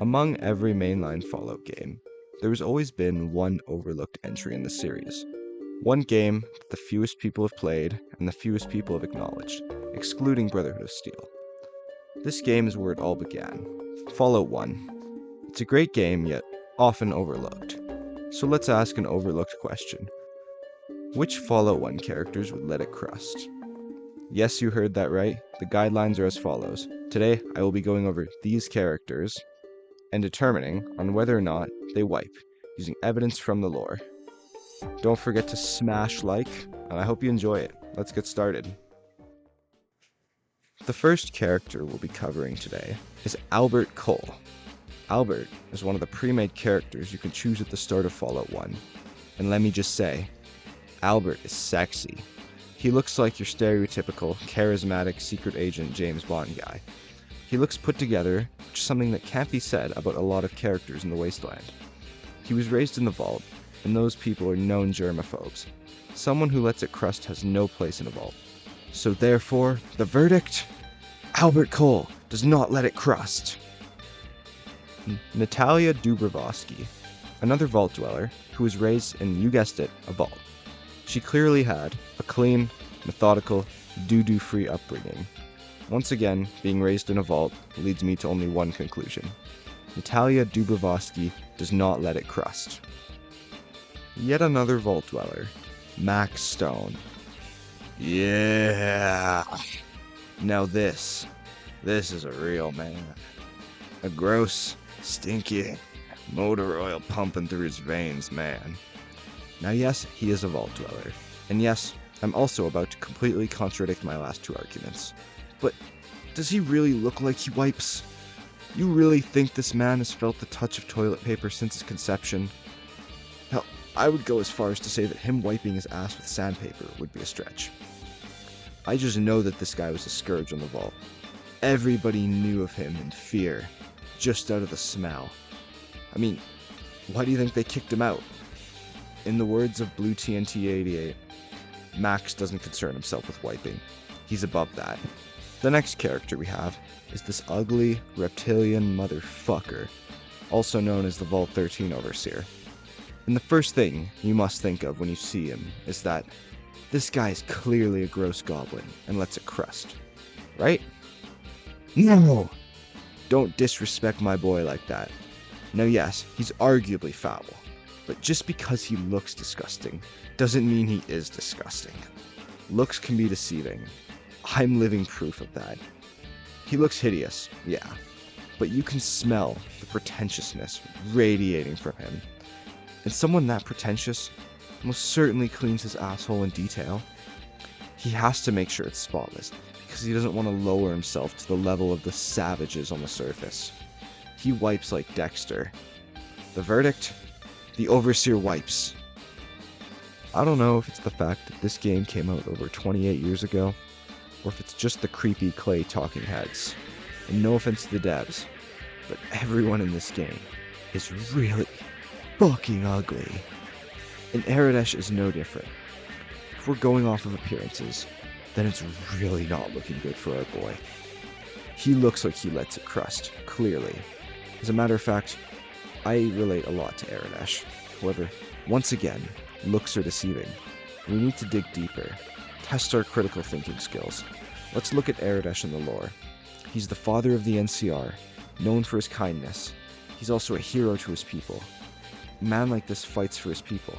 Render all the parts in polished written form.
Among every mainline Fallout game, there has always been one overlooked entry in the series. One game that the fewest people have played and the fewest people have acknowledged, excluding Brotherhood of Steel. This game is where it all began, Fallout 1. It's a great game, yet often overlooked. So let's ask an overlooked question. Which Fallout 1 characters would let it crust? Yes, you heard that right. The guidelines are as follows. Today, I will be going over these characters and determining on whether or not they wipe, using evidence from the lore. Don't forget to smash like, and I hope you enjoy it. Let's get started. The first character we'll be covering today is Albert Cole. Albert is one of the pre-made characters you can choose at the start of Fallout 1. And let me just say, Albert is sexy. He looks like your stereotypical, charismatic secret agent James Bond guy. He looks put together, which is something that can't be said about a lot of characters in the Wasteland. He was raised in the Vault, and those people are known germaphobes. Someone who lets it crust has no place in a vault. So therefore, the verdict? Albert Cole does not let it crust. Natalia Dubrovsky, another vault dweller who was raised in, you guessed it, a vault. She clearly had a clean, methodical, doo-doo-free upbringing. Once again, being raised in a vault leads me to only one conclusion. Natalia Dubrovsky does not let it crust. Yet another vault dweller, Max Stone. Yeah! Now this is a real man. A gross, stinky, motor oil pumping through his veins man. Now yes, he is a vault dweller. And yes, I'm also about to completely contradict my last two arguments. But does he really look like he wipes? You really think this man has felt the touch of toilet paper since his conception? Hell, I would go as far as to say that him wiping his ass with sandpaper would be a stretch. I just know that this guy was a scourge on the vault. Everybody knew of him in fear, just out of the smell. I mean, why do you think they kicked him out? In the words of Blue TNT 88, Max doesn't concern himself with wiping. He's above that. The next character we have is this ugly, reptilian motherfucker, also known as the Vault 13 Overseer. And the first thing you must think of when you see him is that this guy is clearly a gross goblin and lets it crust. Right? No! Don't disrespect my boy like that. Now yes, he's arguably foul, but just because he looks disgusting doesn't mean he is disgusting. Looks can be deceiving. I'm living proof of that. He looks hideous, yeah, but you can smell the pretentiousness radiating from him. And someone that pretentious most certainly cleans his asshole in detail. He has to make sure it's spotless, because he doesn't want to lower himself to the level of the savages on the surface. He wipes like Dexter. The verdict? The Overseer wipes. I don't know if it's the fact that this game came out over 28 years ago, or if it's just the creepy clay talking heads. And no offense to the devs, but everyone in this game is really fucking ugly. And Aradesh is no different. If we're going off of appearances, then it's really not looking good for our boy. He looks like he lets it crust, clearly. As a matter of fact, I relate a lot to Aradesh. However, once again, looks are deceiving. We need to dig deeper, test our critical thinking skills. Let's look at Aradesh in the lore. He's the father of the NCR, known for his kindness. He's also a hero to his people. A man like this fights for his people.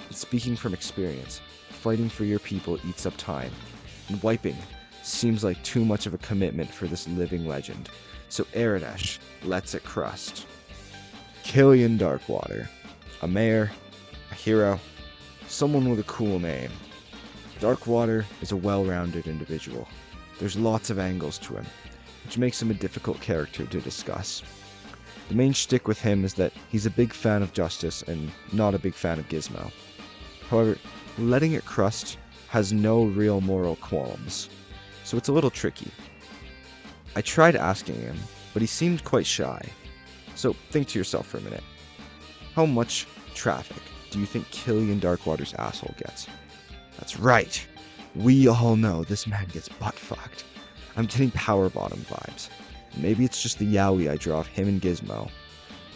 And speaking from experience, fighting for your people eats up time. And wiping seems like too much of a commitment for this living legend. So Aradesh lets it crust. Killian Darkwater. A mayor, a hero, someone with a cool name. Darkwater is a well-rounded individual. There's lots of angles to him, which makes him a difficult character to discuss. The main shtick with him is that he's a big fan of justice and not a big fan of Gizmo. However, letting it crust has no real moral qualms, so it's a little tricky. I tried asking him, but he seemed quite shy. So think to yourself for a minute. How much traffic do you think Killian Darkwater's asshole gets? That's right. We all know this man gets butt-fucked. I'm getting power bottom vibes. Maybe it's just the yaoi I draw of him and Gizmo,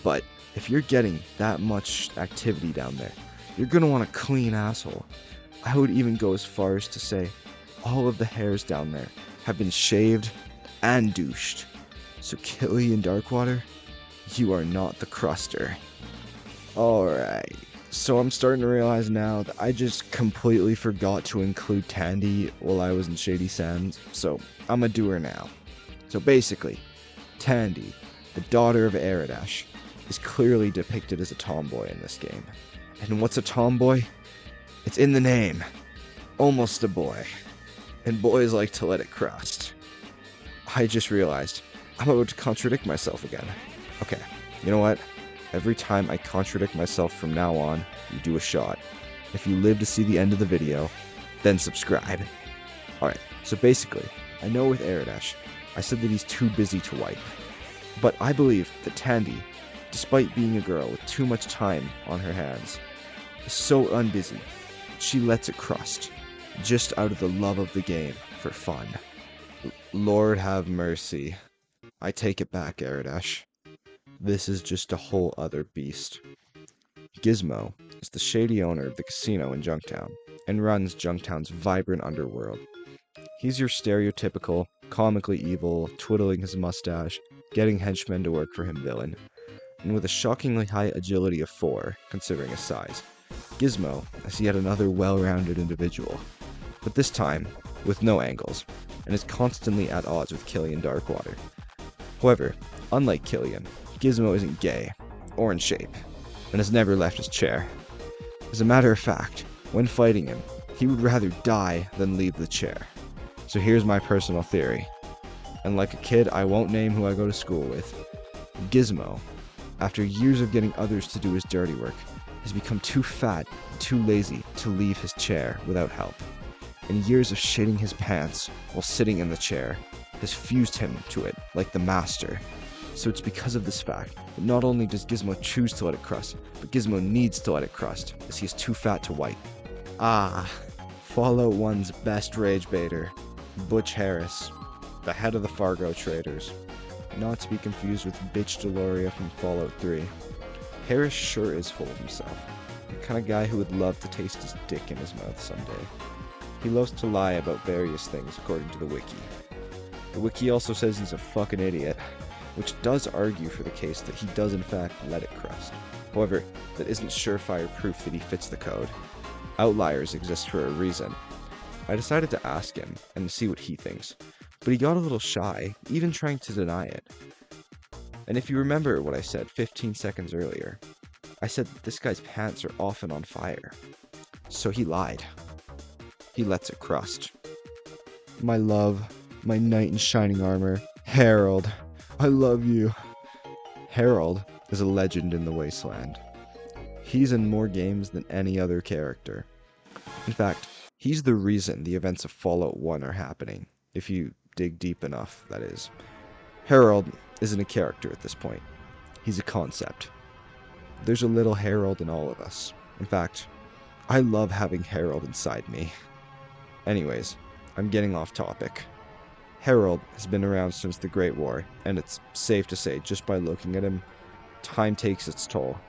But if you're getting that much activity down there, you're gonna want a clean asshole. I would even go as far as to say all of the hairs down there have been shaved and douched. So Killian Darkwater, you are not the cruster. Alright, so I'm starting to realize now that I just completely forgot to include Tandy while I was in Shady Sands, so I'm gonna do her now. So basically, Tandy, the daughter of Eridash, is clearly depicted as a tomboy in this game. And what's a tomboy? It's in the name. Almost a boy. And boys like to let it crust. I just realized I'm about to contradict myself again. Okay, you know what? Every time I contradict myself from now on, you do a shot. If you live to see the end of the video, then subscribe. Alright, so basically, I know with Eridash, I said that he's too busy to wipe. But I believe that Tandy, despite being a girl with too much time on her hands, is so unbusy, she lets it crust, just out of the love of the game, for fun. Lord have mercy. I take it back, Eridash. This is just a whole other beast. Gizmo is the shady owner of the casino in Junktown, and runs Junktown's vibrant underworld. He's your stereotypical, comically evil, twiddling his mustache, getting henchmen to work for him villain. And with a shockingly high agility of 4, considering his size, Gizmo is yet another well-rounded individual. But this time, with no angles, and is constantly at odds with Killian Darkwater. However, unlike Killian, Gizmo isn't gay, or in shape, and has never left his chair. As a matter of fact, when fighting him, he would rather die than leave the chair. So here's my personal theory. And like a kid I won't name who I go to school with, Gizmo, after years of getting others to do his dirty work, has become too fat and too lazy to leave his chair without help. And years of shitting his pants while sitting in the chair has fused him to it like the master. So it's because of this fact that not only does Gizmo choose to let it crust, but Gizmo needs to let it crust, as he is too fat to wipe. Ah, Fallout 1's best rage baiter, Butch Harris, the head of the Fargo traders. Not to be confused with Bitch Deloria from Fallout 3. Harris sure is full of himself, the kind of guy who would love to taste his dick in his mouth someday. He loves to lie about various things according to the wiki. The wiki also says he's a fucking idiot, which does argue for the case that he does in fact let it crust. However, that isn't surefire proof that he fits the code. Outliers exist for a reason. I decided to ask him and see what he thinks, but he got a little shy, even trying to deny it. And if you remember what I said 15 seconds earlier, I said that this guy's pants are often on fire. So he lied. He lets it crust. My love, my knight in shining armor, Harold, I love you. Harold is a legend in the Wasteland. He's in more games than any other character. In fact, he's the reason the events of Fallout 1 are happening, if you dig deep enough, that is. Harold isn't a character at this point. He's a concept. There's a little Harold in all of us. In fact, I love having Harold inside me. Anyways, I'm getting off topic. Harold has been around since the Great War, and it's safe to say, just by looking at him, time takes its toll.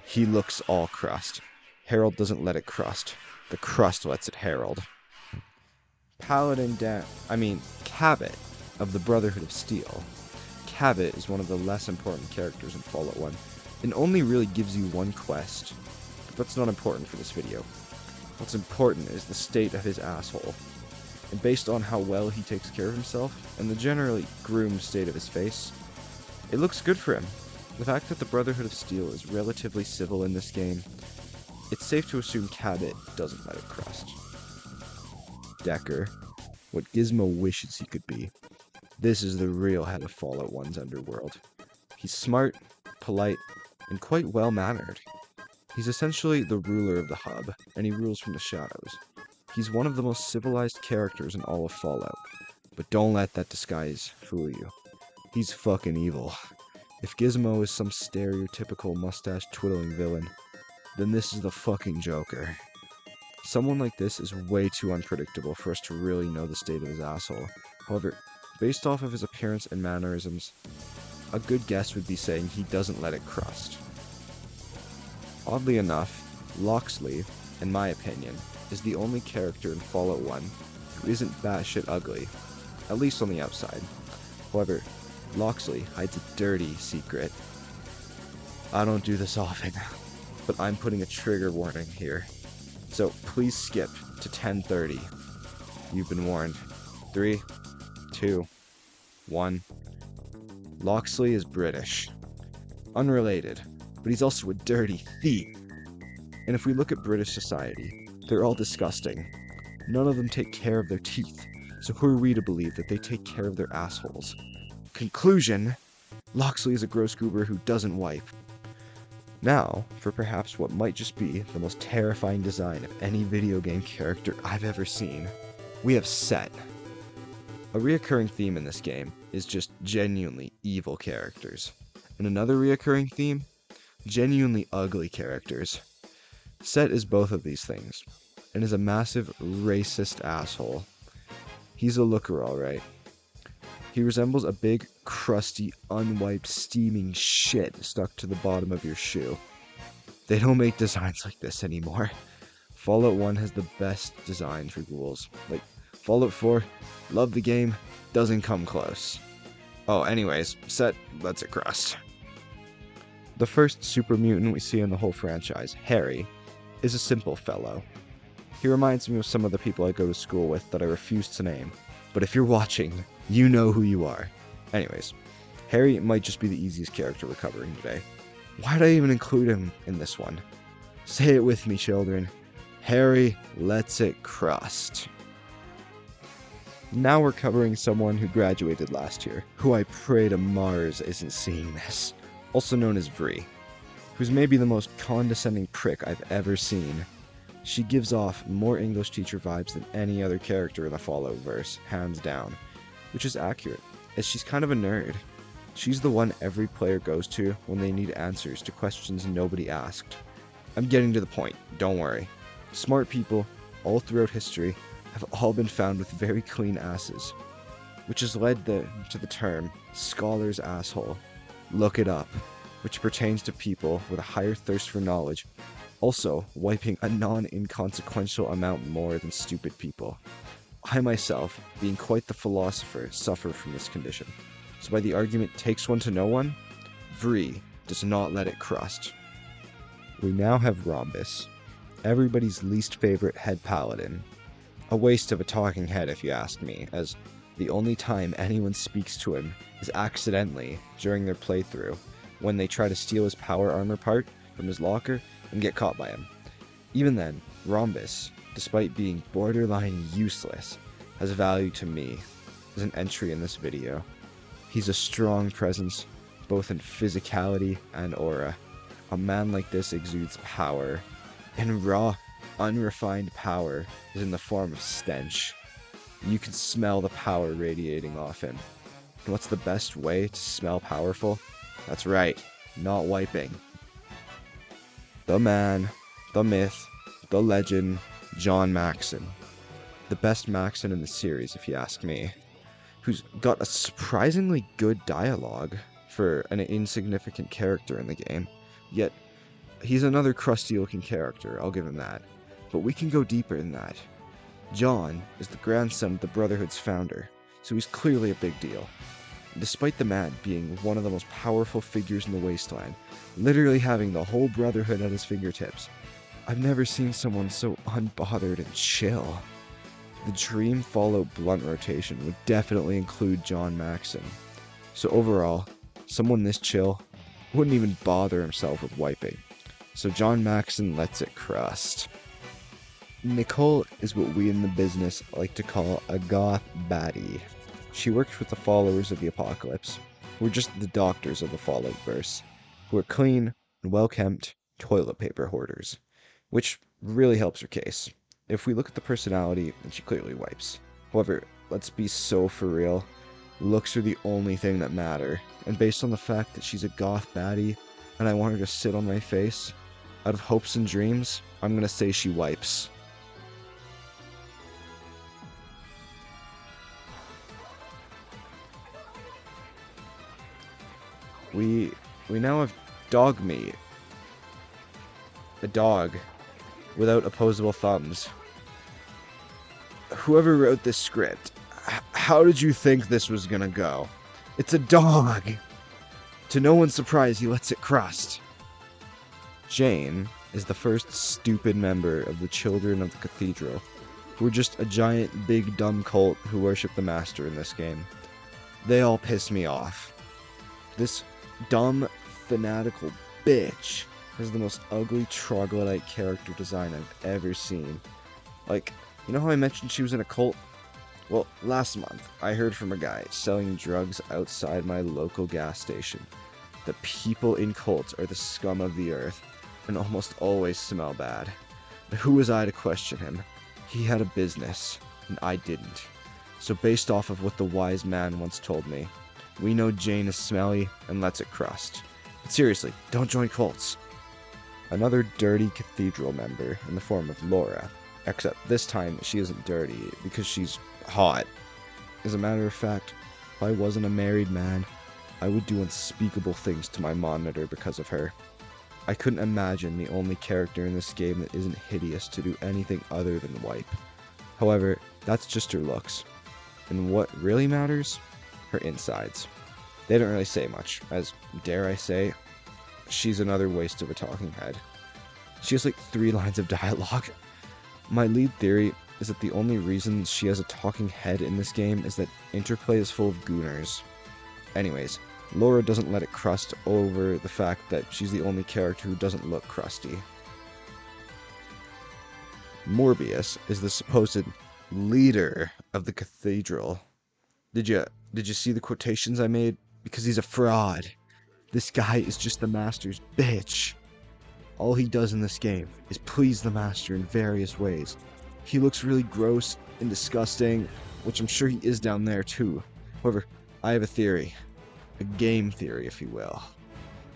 He looks all crust. Harold doesn't let it crust. The crust lets it Harold. Cabot of the Brotherhood of Steel. Cabot is one of the less important characters in Fallout 1, and only really gives you one quest. But that's not important for this video. What's important is the state of his asshole. And based on how well he takes care of himself, and the generally groomed state of his face, it looks good for him. The fact that the Brotherhood of Steel is relatively civil in this game, it's safe to assume Cabot doesn't let it crust. Decker, what Gizmo wishes he could be. This is the real head of Fallout 1's underworld. He's smart, polite, and quite well-mannered. He's essentially the ruler of the hub, and he rules from the shadows. He's one of the most civilized characters in all of Fallout, but don't let that disguise fool you. He's fucking evil. If Gizmo is some stereotypical mustache-twiddling villain, then this is the fucking Joker. Someone like this is way too unpredictable for us to really know the state of his asshole. However, based off of his appearance and mannerisms, a good guess would be saying he doesn't let it crust. Oddly enough, Loxley, in my opinion, is the only character in Fallout 1 who isn't batshit ugly, at least on the outside. However, Loxley hides a dirty secret. I don't do this often, but I'm putting a trigger warning here. So please skip to 10:30. You've been warned. 3, 2, 1. Loxley is British. Unrelated, but he's also a dirty thief. And if we look at British society, they're all disgusting. None of them take care of their teeth, so who are we to believe that they take care of their assholes? Conclusion, Loxley is a gross goober who doesn't wipe. Now, for perhaps what might just be the most terrifying design of any video game character I've ever seen, we have Set. A reoccurring theme in this game is just genuinely evil characters. And another reoccurring theme? Genuinely ugly characters. Set is both of these things, and is a massive racist asshole. He's a looker, alright. He resembles a big, crusty, unwiped, steaming shit stuck to the bottom of your shoe. They don't make designs like this anymore. Fallout 1 has the best design for ghouls. Like, Fallout 4, love the game, doesn't come close. Oh, anyways, Set lets it crust. The first super mutant we see in the whole franchise, Harry, is a simple fellow. He reminds me of some of the people I go to school with that I refuse to name, but if you're watching, you know who you are. Anyways, Harry might just be the easiest character we're covering today. Why'd I even include him in this one? Say it with me, children. Harry lets it crust. Now we're covering someone who graduated last year, who I pray to Mars isn't seeing this, also known as Vree, who's maybe the most condescending prick I've ever seen. She gives off more English teacher vibes than any other character in the Fallout verse, hands down, which is accurate, as she's kind of a nerd. She's the one every player goes to when they need answers to questions nobody asked. I'm getting to the point, don't worry. Smart people, all throughout history, have all been found with very clean asses, which has led to the term, scholar's asshole. Look it up, which pertains to people with a higher thirst for knowledge, also wiping a non-inconsequential amount more than stupid people. I myself, being quite the philosopher, suffer from this condition, so by the argument takes one to know one, Vree does not let it crust. We now have Rhombus, everybody's least favorite head paladin. A waste of a talking head if you ask me, as the only time anyone speaks to him is accidentally during their playthrough, when they try to steal his power armor part from his locker and get caught by him. Even then, Rhombus, despite being borderline useless, has value to me as an entry in this video. He's a strong presence, both in physicality and aura. A man like this exudes power, and raw, unrefined power is in the form of stench. You can smell the power radiating off him. And what's the best way to smell powerful? That's right, not wiping. The man, the myth, the legend, John Maxon. The best Maxon in the series, if you ask me. Who's got a surprisingly good dialogue for an insignificant character in the game. Yet, he's another crusty-looking character, I'll give him that. But we can go deeper than that. John is the grandson of the Brotherhood's founder, so he's clearly a big deal. Despite the man being one of the most powerful figures in the Wasteland, literally having the whole Brotherhood at his fingertips, I've never seen someone so unbothered and chill. The dream Fallout blunt rotation would definitely include John Maxon. So overall, someone this chill wouldn't even bother himself with wiping. So John Maxon lets it crust. Nicole is what we in the business like to call a goth baddie. She works with the followers of the apocalypse, who are just the doctors of the Fallout verse, who are clean and well-kempt toilet paper hoarders, which really helps her case. If we look at the personality, then she clearly wipes. However, let's be so for real, looks are the only thing that matter, and based on the fact that she's a goth baddie, and I want her to sit on my face, out of hopes and dreams, I'm gonna say she wipes. we now have dog meat. A dog without opposable thumbs. Whoever wrote this script, how did you think this was gonna go? It's a dog! To no one's surprise, he lets it crust. Jane is the first stupid member of the Children of the Cathedral, who are just a giant, big, dumb cult who worship the Master in this game. They all piss me off. This dumb, fanatical bitch has the most ugly troglodyte character design I've ever seen. Like, you know how I mentioned she was in a cult? Well, last month, I heard from a guy selling drugs outside my local gas station. The people in cults are the scum of the earth, and almost always smell bad. But who was I to question him? He had a business, and I didn't. So based off of what the wise man once told me, we know Jane is smelly and lets it crust. But seriously, don't join cults. Another dirty Cathedral member in the form of Laura, except this time she isn't dirty because she's hot. As a matter of fact, if I wasn't a married man, I would do unspeakable things to my monitor because of her. I couldn't imagine the only character in this game that isn't hideous to do anything other than wipe. However, that's just her looks. And what really matters? Her insides. They don't really say much, as, dare I say, she's another waste of a talking head. She has like 3 lines of dialogue. My lead theory is that the only reason she has a talking head in this game is that Interplay is full of gooners. Anyways, Laura doesn't let it crust over the fact that she's the only character who doesn't look crusty. Morbius is the supposed leader of the Cathedral. Did you see the quotations I made? Because he's a fraud. This guy is just the Master's bitch. All he does in this game is please the Master in various ways. He looks really gross and disgusting, which I'm sure he is down there too. However, I have a theory. A game theory, if you will.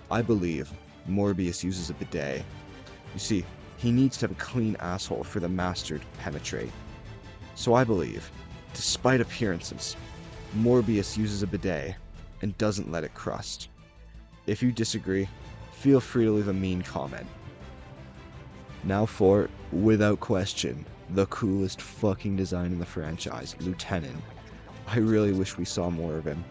I believe Morbius uses a bidet. You see, he needs to have a clean asshole for the Master to penetrate. So I believe, despite appearances, Morbius uses a bidet and doesn't let it crust. If you disagree, feel free to leave a mean comment. Now for, without question, the coolest fucking design in the franchise, Lieutenant. I really wish we saw more of him.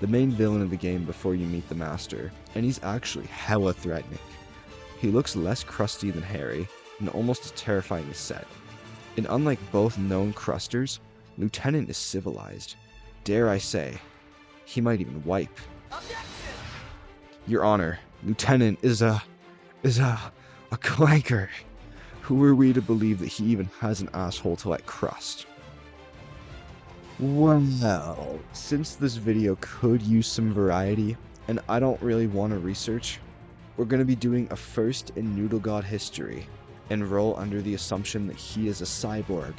The main villain of the game before you meet the Master, and he's actually hella threatening. He looks less crusty than Harry, and almost as terrifying as Set. And unlike both known crusters, Lieutenant is civilized. Dare I say, he might even wipe. Objection! Your Honor, Lieutenant is a clanker. Who are we to believe that he even has an asshole to let crust? Well, since this video could use some variety, and I don't really want to research, we're going to be doing a first in Noodle God history, and roll under the assumption that he is a cyborg,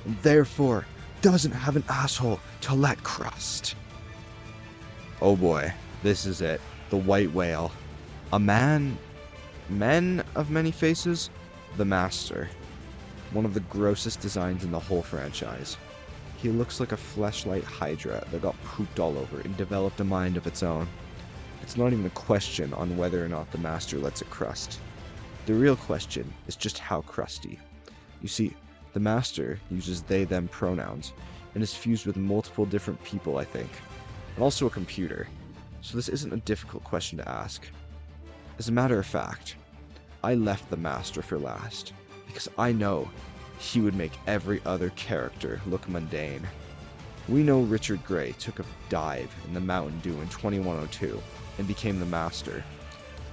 and therefore doesn't have an asshole to let crust. Oh boy, this is it. The White Whale. A man of many faces? The Master. One of the grossest designs in the whole franchise. He looks like a fleshlight Hydra that got pooped all over and developed a mind of its own. It's not even a question on whether or not the Master lets it crust. The real question is just how crusty. You see, the Master uses they-them pronouns, and is fused with multiple different people, I think, and also a computer, so this isn't a difficult question to ask. As a matter of fact, I left the Master for last, because I know he would make every other character look mundane. We know Richard Grey took a dive in the Mountain Dew in 2102 and became the Master,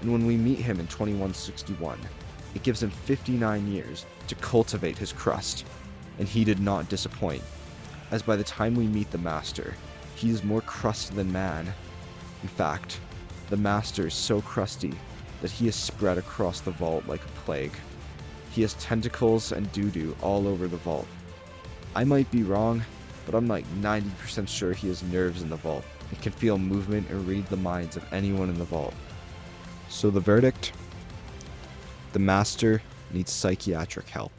and when we meet him in 2161, it gives him 59 years to cultivate his crust, and he did not disappoint, as by the time we meet the Master, he is more crust than man. In fact, the Master is so crusty that he is spread across the vault like a plague. He has tentacles and doo-doo all over the vault. I might be wrong, but I'm like 90% sure he has nerves in the vault and can feel movement and read the minds of anyone in the vault. So the verdict? The Master needs psychiatric help.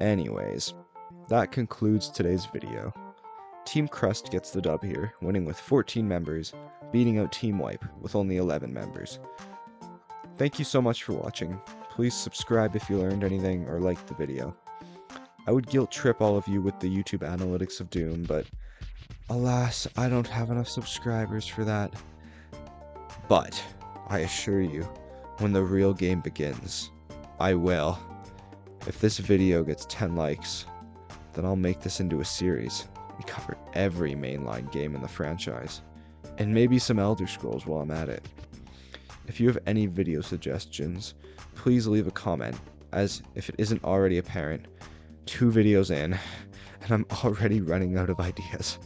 Anyways, that concludes today's video. Team Crust gets the dub here, winning with 14 members, beating out Team Wipe with only 11 members. Thank you so much for watching. Please subscribe if you learned anything or liked the video. I would guilt trip all of you with the YouTube analytics of Doom, but alas, I don't have enough subscribers for that. But I assure you, when the real game begins, I will. If this video gets 10 likes, then I'll make this into a series and cover every mainline game in the franchise, and maybe some Elder Scrolls while I'm at it. If you have any video suggestions, please leave a comment, as if it isn't already apparent, 2 videos in, and I'm already running out of ideas.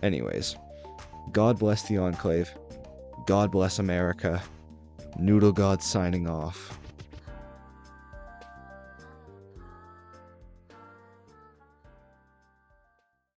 Anyways, God bless the Enclave, God bless America, Noodle God signing off.